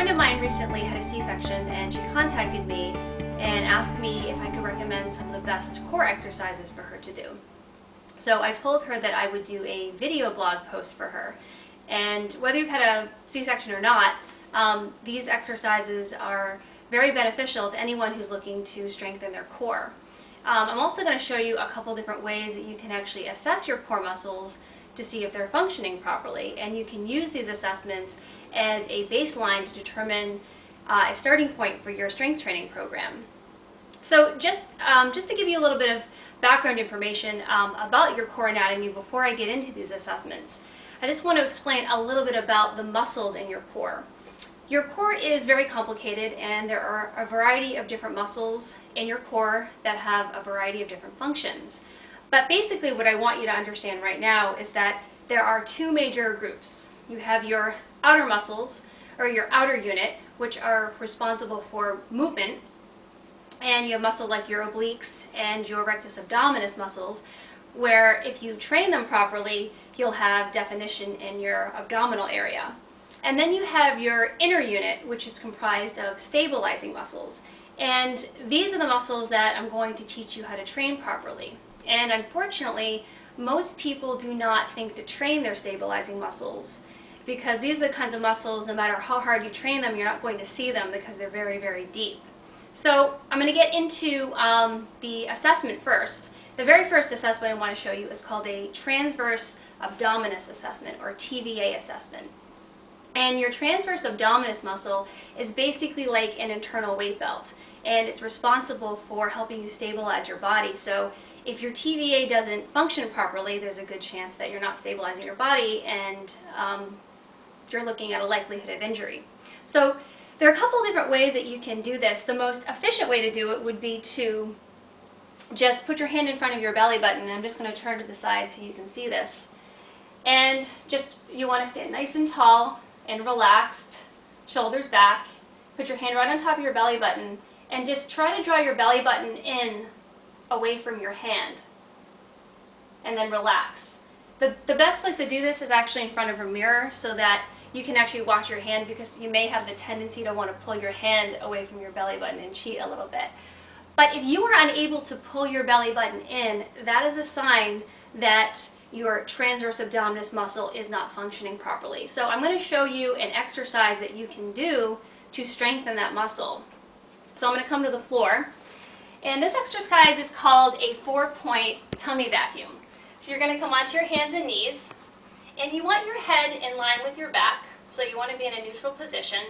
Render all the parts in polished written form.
friend of mine recently had a C-section and she contacted me and asked me if I could recommend some of the best core exercises for her to do. So I told her that I would do a video blog post for her. And whether you've had a C-section or not, these exercises are very beneficial to anyone who's looking to strengthen their core. I'm also going to show you a couple different ways that you can actually assess your core muscles to see if they're functioning properly, and you can use these assessments as a baseline to determine a starting point for your strength training program. So just to give you a little bit of background information about your core anatomy before I get into these assessments, I just want to explain a little bit about the muscles in your core. Your core is very complicated, and there are a variety of different muscles in your core that have a variety of different functions. But basically what I want you to understand right now is that there are two major groups. You have your outer muscles, or your outer unit, which are responsible for movement, and you have muscles like your obliques and your rectus abdominis muscles, where if you train them properly, you'll have definition in your abdominal area. And then you have your inner unit, which is comprised of stabilizing muscles. And these are the muscles that I'm going to teach you how to train properly. And unfortunately, most people do not think to train their stabilizing muscles, because these are the kinds of muscles, no matter how hard you train them, you're not going to see them because they're very, very deep. So I'm going to get into the assessment first. The very first assessment I want to show you is called a transverse abdominis assessment, or TVA assessment. And your transverse abdominis muscle is basically like an internal weight belt, and it's responsible for helping you stabilize your body. So if your TVA doesn't function properly, there's a good chance that you're not stabilizing your body, and you're looking at a likelihood of injury. So there are a couple different ways that you can do this. The most efficient way to do it would be to just put your hand in front of your belly button, and I'm just going to turn to the side so you can see this. And you want to stand nice and tall and relaxed, shoulders back. Put your hand right on top of your belly button, and just try to draw your belly button in away from your hand, and then relax. The best place to do this is actually in front of a mirror, so that you can actually watch your hand, because you may have the tendency to want to pull your hand away from your belly button and cheat a little bit. But if you are unable to pull your belly button in, that is a sign that your transverse abdominis muscle is not functioning properly. So I'm going to show you an exercise that you can do to strengthen that muscle. So I'm going to come to the floor. And this exercise is called a 4-point tummy vacuum. So you're going to come onto your hands and knees, and you want your head in line with your back, so you want to be in a neutral position.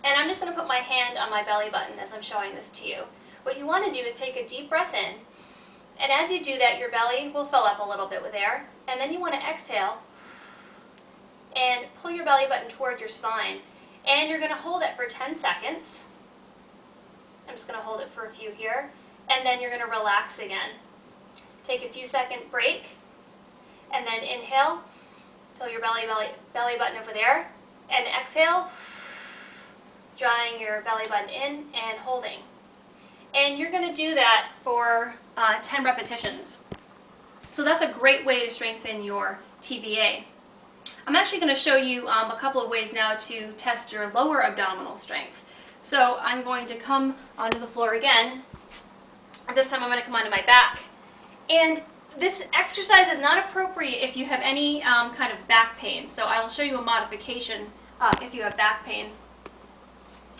And I'm just going to put my hand on my belly button as I'm showing this to you. What you want to do is take a deep breath in, and as you do that, your belly will fill up a little bit with air, and then you want to exhale and pull your belly button toward your spine. And you're going to hold it for 10 seconds. I'm just going to hold it for a few here, and then you're going to relax again. Take a few second break, and then inhale, fill your belly button over there, and exhale, drawing your belly button in and holding. And you're going to do that for 10 repetitions. So that's a great way to strengthen your TVA. I'm actually going to show you a couple of ways now to test your lower abdominal strength. So I'm going to come onto the floor again. This time I'm going to come onto my back. And this exercise is not appropriate if you have any kind of back pain. So I will show you a modification if you have back pain.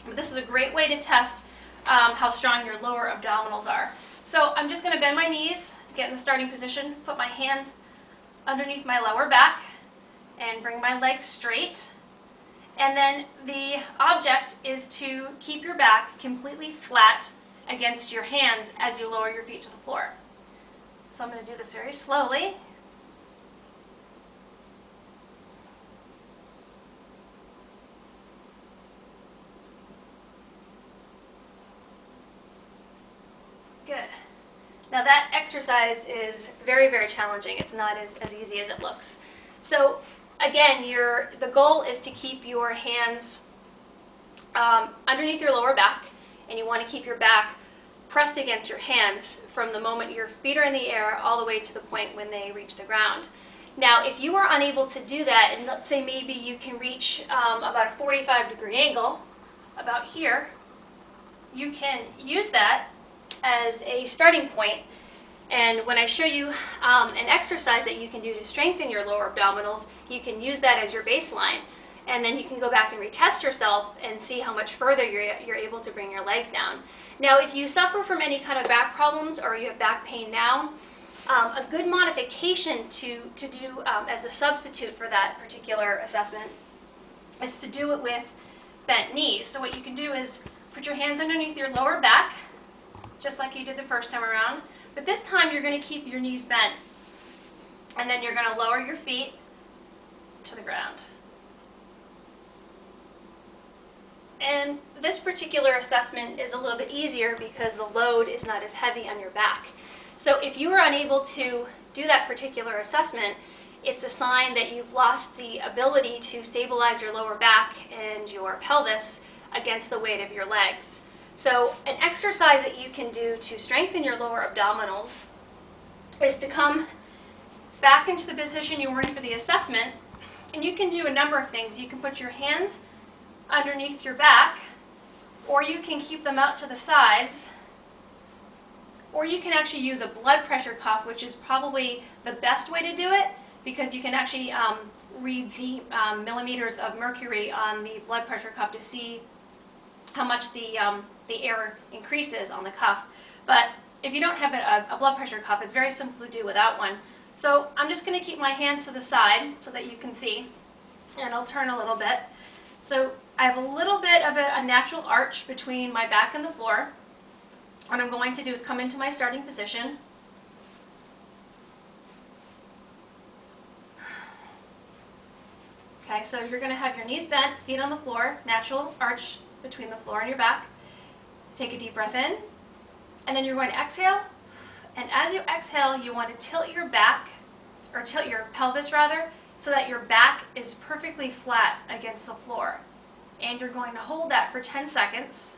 But this is a great way to test how strong your lower abdominals are. So I'm just going to bend my knees to get in the starting position, put my hands underneath my lower back, and bring my legs straight. And then the object is to keep your back completely flat against your hands as you lower your feet to the floor. So I'm going to do this very slowly. Good. Now that exercise is very, very challenging. It's not as easy as it looks. So again, the goal is to keep your hands underneath your lower back, and you want to keep your back pressed against your hands from the moment your feet are in the air all the way to the point when they reach the ground. Now, if you are unable to do that, and let's say maybe you can reach about a 45-degree angle, about here, you can use that as a starting point. And when I show you an exercise that you can do to strengthen your lower abdominals, you can use that as your baseline. And then you can go back and retest yourself and see how much further you're able to bring your legs down. Now, if you suffer from any kind of back problems or you have back pain now, a good modification to do as a substitute for that particular assessment is to do it with bent knees. So what you can do is put your hands underneath your lower back, just like you did the first time around. But this time you're going to keep your knees bent. And then you're going to lower your feet to the ground. And this particular assessment is a little bit easier because the load is not as heavy on your back. So if you are unable to do that particular assessment, it's a sign that you've lost the ability to stabilize your lower back and your pelvis against the weight of your legs. So an exercise that you can do to strengthen your lower abdominals is to come back into the position you were in for the assessment, and you can do a number of things. You can put your hands underneath your back, or you can keep them out to the sides, or you can actually use a blood pressure cuff, which is probably the best way to do it because you can actually read the millimeters of mercury on the blood pressure cuff to see how much the air increases on the cuff. But if you don't have a blood pressure cuff, it's very simple to do without one. So I'm just going to keep my hands to the side so that you can see, and I'll turn a little bit. So I have a little bit of a natural arch between my back and the floor. What I'm going to do is come into my starting position. Okay, so you're going to have your knees bent, feet on the floor, natural arch between the floor and your back. Take a deep breath in, and then you're going to exhale. And as you exhale, you want to tilt your back, or tilt your pelvis rather, so that your back is perfectly flat against the floor. And you're going to hold that for 10 seconds.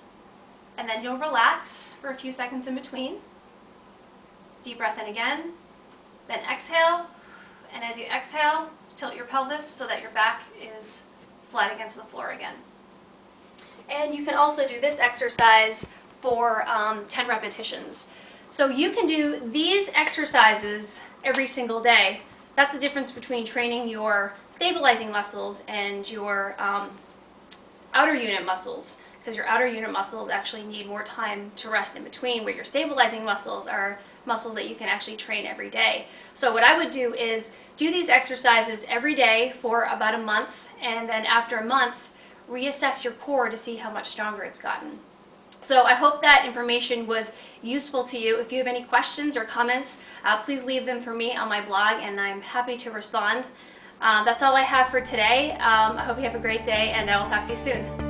And then you'll relax for a few seconds in between. Deep breath in again. Then exhale. And as you exhale, tilt your pelvis so that your back is flat against the floor again. And you can also do this exercise for 10 repetitions. So you can do these exercises every single day. That's the difference between training your stabilizing muscles and your outer unit muscles, because your outer unit muscles actually need more time to rest in between, where your stabilizing muscles are muscles that you can actually train every day. So what I would do is do these exercises every day for about a month, and then after a month, reassess your core to see how much stronger it's gotten. So I hope that information was useful to you. If you have any questions or comments, please leave them for me on my blog, and I'm happy to respond. That's all I have for today. I hope you have a great day, and I will talk to you soon.